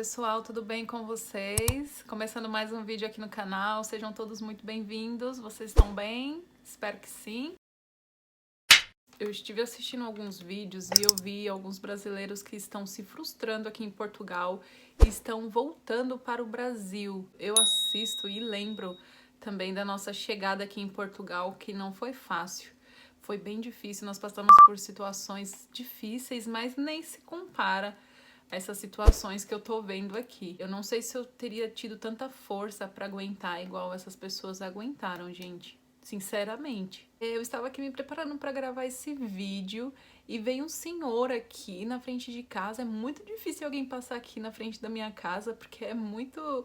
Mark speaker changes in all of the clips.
Speaker 1: pessoal, tudo bem com vocês? Começando mais um vídeo aqui no canal, sejam todos muito bem-vindos. Vocês estão bem? Espero que sim. Eu estive assistindo alguns vídeos e eu vi alguns brasileiros que estão se frustrando aqui em Portugal e estão voltando para o Brasil. Eu assisto e lembro também da nossa chegada aqui em Portugal, que não foi fácil. Foi bem difícil, nós passamos por situações difíceis, mas nem se compara essas situações que eu tô vendo aqui. Eu não sei se eu teria tido tanta força pra aguentar igual essas pessoas aguentaram, gente. Sinceramente. Eu estava aqui me preparando pra gravar esse vídeo e veio um senhor aqui na frente de casa. É muito difícil alguém passar aqui na frente da minha casa porque é muito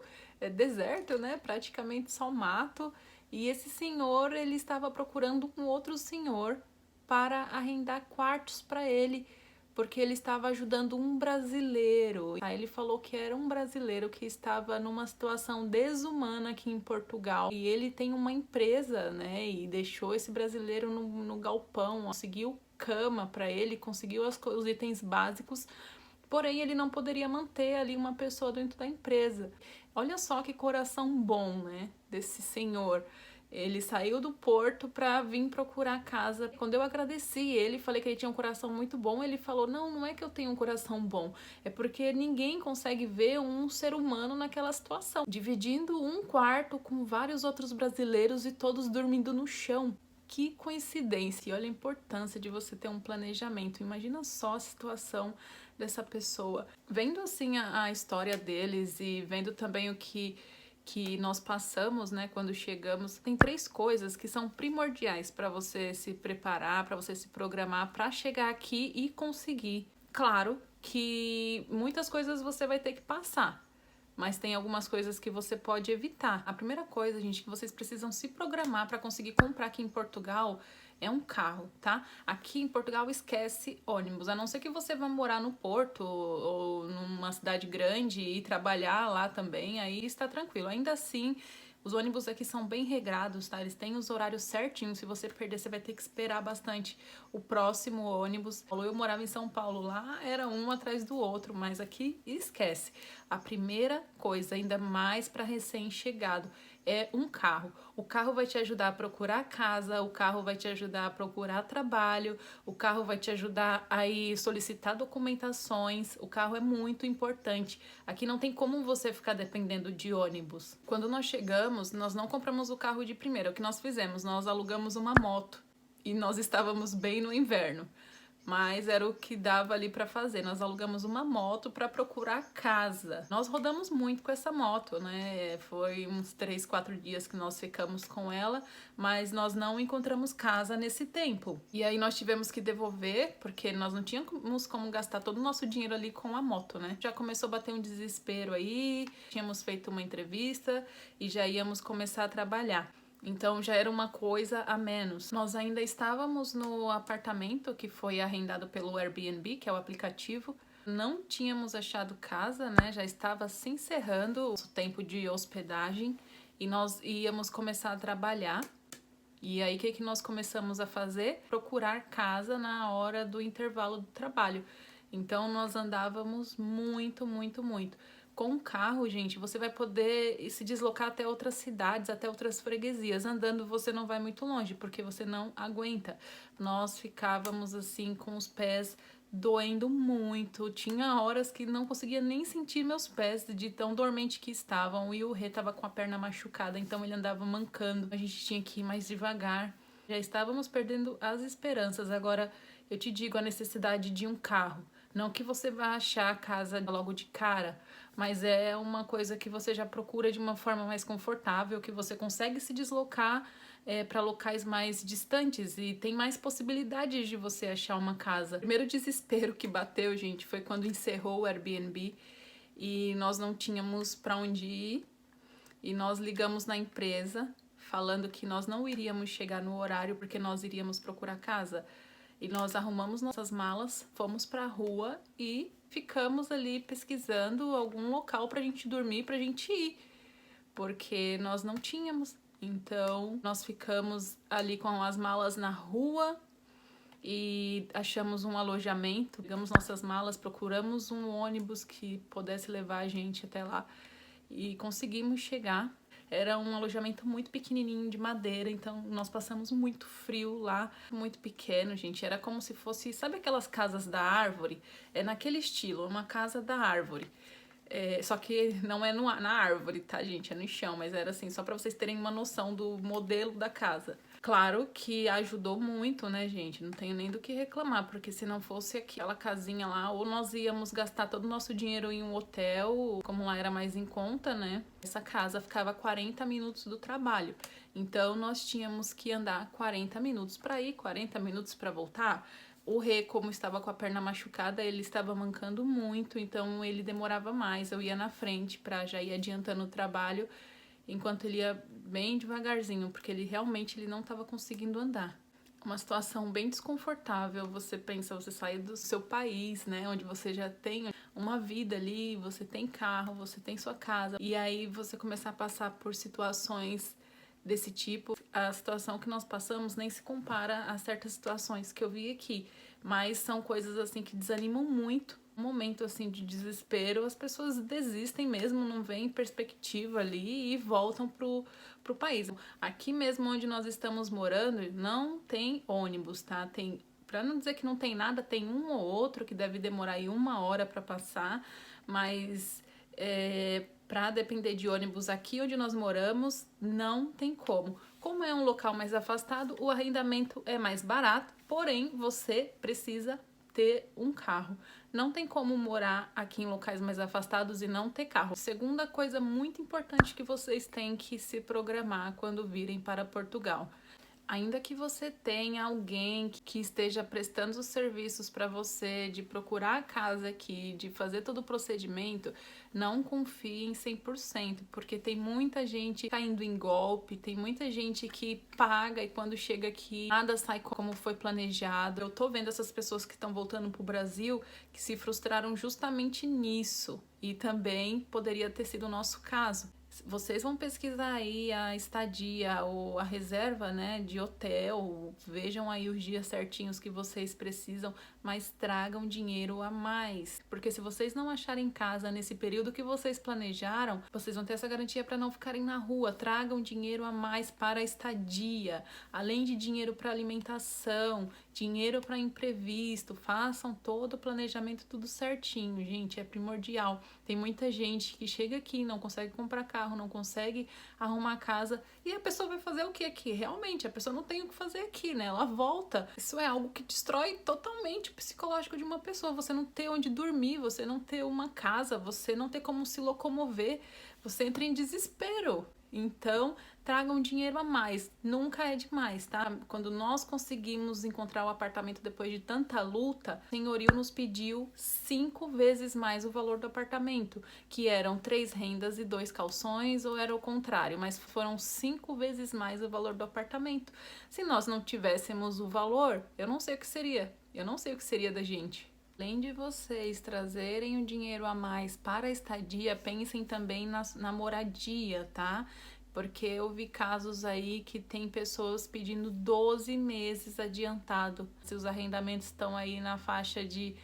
Speaker 1: deserto, né? Praticamente só mato. E esse senhor, ele estava procurando um outro senhor para arrendar quartos para ele, porque ele estava ajudando um brasileiro. Aí ele falou que era um brasileiro que estava numa situação desumana aqui em Portugal. E ele tem uma empresa, né? E deixou esse brasileiro no galpão, conseguiu cama para ele, conseguiu os itens básicos. Porém, ele não poderia manter ali uma pessoa dentro da empresa. Olha só que coração bom, né? Desse senhor. Ele saiu do Porto para vir procurar casa. Quando eu agradeci ele, falei que ele tinha um coração muito bom, ele falou: não é que eu tenho um coração bom, é porque ninguém consegue ver um ser humano naquela situação, dividindo um quarto com vários outros brasileiros e todos dormindo no chão. Que coincidência! E olha a importância de você ter um planejamento. Imagina só a situação dessa pessoa. Vendo assim a história deles e vendo também o que nós passamos, né, quando chegamos, tem 3 coisas que são primordiais para você se preparar, para você se programar para chegar aqui e conseguir. Claro que muitas coisas você vai ter que passar, mas tem algumas coisas que você pode evitar. A primeira coisa, gente, que vocês precisam se programar para conseguir comprar aqui em Portugal é um carro, tá? Aqui em Portugal esquece ônibus, a não ser que você vá morar no Porto ou numa cidade grande e trabalhar lá também, aí está tranquilo. Ainda assim, os ônibus aqui são bem regrados, tá? Eles têm os horários certinhos. Se você perder, você vai ter que esperar bastante o próximo ônibus. Eu morava em São Paulo, lá era um atrás do outro, mas aqui esquece. A primeira coisa, ainda mais para recém-chegado, é um carro. O carro vai te ajudar a procurar casa, o carro vai te ajudar a procurar trabalho, o carro vai te ajudar a ir solicitar documentações. O carro é muito importante. Aqui não tem como você ficar dependendo de ônibus. Quando nós chegamos, nós não compramos o carro de primeira. O que nós fizemos? Nós alugamos uma moto e nós estávamos bem no inverno, mas era o que dava ali para fazer. Nós alugamos uma moto para procurar casa. Nós rodamos muito com essa moto, né? Foi uns 3, 4 dias que nós ficamos com ela, mas nós não encontramos casa nesse tempo. E aí nós tivemos que devolver, porque nós não tínhamos como gastar todo o nosso dinheiro ali com a moto, né? Já começou a bater um desespero aí, tínhamos feito uma entrevista e já íamos começar a trabalhar. Então já era uma coisa a menos. Nós ainda estávamos no apartamento que foi arrendado pelo Airbnb, que é o aplicativo. Não tínhamos achado casa, né? Já estava se encerrando o tempo de hospedagem e nós íamos começar a trabalhar. E aí o que nós começamos a fazer? Procurar casa na hora do intervalo do trabalho. Então nós andávamos muito, muito, muito. Com o carro, gente, você vai poder se deslocar até outras cidades, até outras freguesias. Andando você não vai muito longe, porque você não aguenta. Nós ficávamos assim com os pés doendo muito. Tinha horas que não conseguia nem sentir meus pés de tão dormente que estavam. E o Rê tava com a perna machucada, então ele andava mancando. A gente tinha que ir mais devagar. Já estávamos perdendo as esperanças. Agora, eu te digo a necessidade de um carro. Não que você vá achar a casa logo de cara, mas é uma coisa que você já procura de uma forma mais confortável, que você consegue se deslocar para locais mais distantes e tem mais possibilidades de você achar uma casa. O primeiro desespero que bateu, gente, foi quando encerrou o Airbnb e nós não tínhamos para onde ir e nós ligamos na empresa falando que nós não iríamos chegar no horário porque nós iríamos procurar casa. E nós arrumamos nossas malas, fomos pra rua e ficamos ali pesquisando algum local pra gente dormir, pra gente ir, porque nós não tínhamos. Então, nós ficamos ali com as malas na rua e achamos um alojamento, pegamos nossas malas, procuramos um ônibus que pudesse levar a gente até lá e conseguimos chegar. Era um alojamento muito pequenininho de madeira, então nós passamos muito frio lá, muito pequeno, gente. Era como se fosse, sabe aquelas casas da árvore? É naquele estilo, uma casa da árvore. Só que não é na árvore, tá, gente? É no chão, mas era assim, só pra vocês terem uma noção do modelo da casa. Claro que ajudou muito, né, gente? Não tenho nem do que reclamar, porque se não fosse aquela casinha lá, ou nós íamos gastar todo o nosso dinheiro em um hotel, como lá era mais em conta, né? Essa casa ficava a 40 minutos do trabalho. Então, nós tínhamos que andar 40 minutos para ir, 40 minutos para voltar. O Rê, como estava com a perna machucada, ele estava mancando muito, então ele demorava mais. Eu ia na frente para já ir adiantando o trabalho, enquanto ele ia bem devagarzinho, porque ele realmente não estava conseguindo andar. Uma situação bem desconfortável. Você pensa, você sair do seu país, né, onde você já tem uma vida ali, você tem carro, você tem sua casa, e aí você começar a passar por situações desse tipo. A situação que nós passamos nem se compara a certas situações que eu vi aqui, mas são coisas assim que desanimam muito. Um momento assim de desespero, as pessoas desistem mesmo, não veem perspectiva ali e voltam pro país. Aqui mesmo onde nós estamos morando, não tem ônibus, tá? Tem, para não dizer que não tem nada, tem um ou outro que deve demorar aí 1 hora para passar, mas para depender de ônibus aqui onde nós moramos, não tem como. Como é um local mais afastado, o arrendamento é mais barato, porém você precisa ter um carro. Não tem como morar aqui em locais mais afastados e não ter carro. Segunda coisa muito importante que vocês têm que se programar quando virem para Portugal. Ainda que você tenha alguém que esteja prestando os serviços para você, de procurar a casa aqui, de fazer todo o procedimento, não confie em 100%, porque tem muita gente caindo em golpe, tem muita gente que paga e quando chega aqui nada sai como foi planejado. Eu tô vendo essas pessoas que estão voltando pro Brasil que se frustraram justamente nisso, e também poderia ter sido o nosso caso. Vocês vão pesquisar aí a estadia ou a reserva, né, de hotel, vejam aí os dias certinhos que vocês precisam, mas tragam dinheiro a mais, porque se vocês não acharem casa nesse período que vocês planejaram, vocês vão ter essa garantia para não ficarem na rua. Tragam dinheiro a mais para a estadia, além de dinheiro para alimentação, dinheiro para imprevisto. Façam todo o planejamento tudo certinho, gente, é primordial. Tem muita gente que chega aqui e não consegue comprar carro, não consegue arrumar casa, e a pessoa vai fazer o que aqui? Realmente, a pessoa não tem o que fazer aqui, né? Ela volta. Isso é algo que destrói totalmente o psicológico de uma pessoa. Você não ter onde dormir, você não ter uma casa, você não ter como se locomover, você entra em desespero. Então, tragam dinheiro a mais. Nunca é demais, tá? Quando nós conseguimos encontrar o apartamento depois de tanta luta, o senhorio nos pediu 5 vezes mais o valor do apartamento, que eram 3 rendas e 2 calções, ou era o contrário, mas foram 5 vezes mais o valor do apartamento. Se nós não tivéssemos o valor, eu não sei o que seria. Eu não sei o que seria da gente. Além de vocês trazerem o dinheiro a mais para a estadia, pensem também na moradia, tá? Porque eu vi casos aí que tem pessoas pedindo 12 meses adiantado. Se os arrendamentos estão aí na faixa de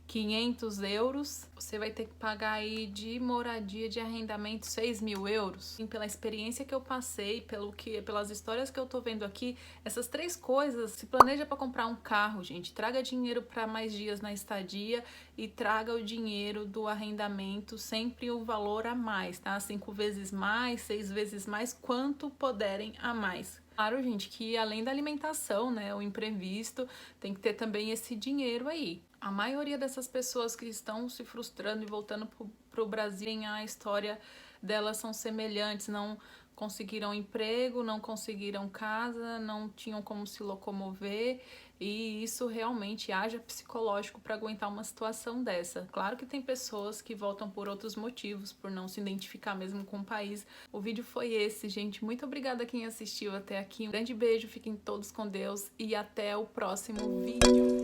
Speaker 1: 500 euros, você vai ter que pagar aí de moradia, de arrendamento, 6.000 euros. E pela experiência que eu passei, pelas histórias que eu tô vendo aqui, essas 3 coisas, se planeja para comprar um carro, gente, traga dinheiro para mais dias na estadia e traga o dinheiro do arrendamento, sempre o valor a mais, tá? 5 vezes mais, 6 vezes mais, quanto puderem a mais. Claro, gente, que além da alimentação, né, o imprevisto, tem que ter também esse dinheiro aí. A maioria dessas pessoas que estão se frustrando e voltando pro Brasil, a história delas são semelhantes, não conseguiram emprego, não conseguiram casa, não tinham como se locomover, e isso realmente haja psicológico para aguentar uma situação dessa. Claro que tem pessoas que voltam por outros motivos, por não se identificar mesmo com o país. O vídeo foi esse, gente. Muito obrigada a quem assistiu até aqui. Um grande beijo, fiquem todos com Deus e até o próximo vídeo.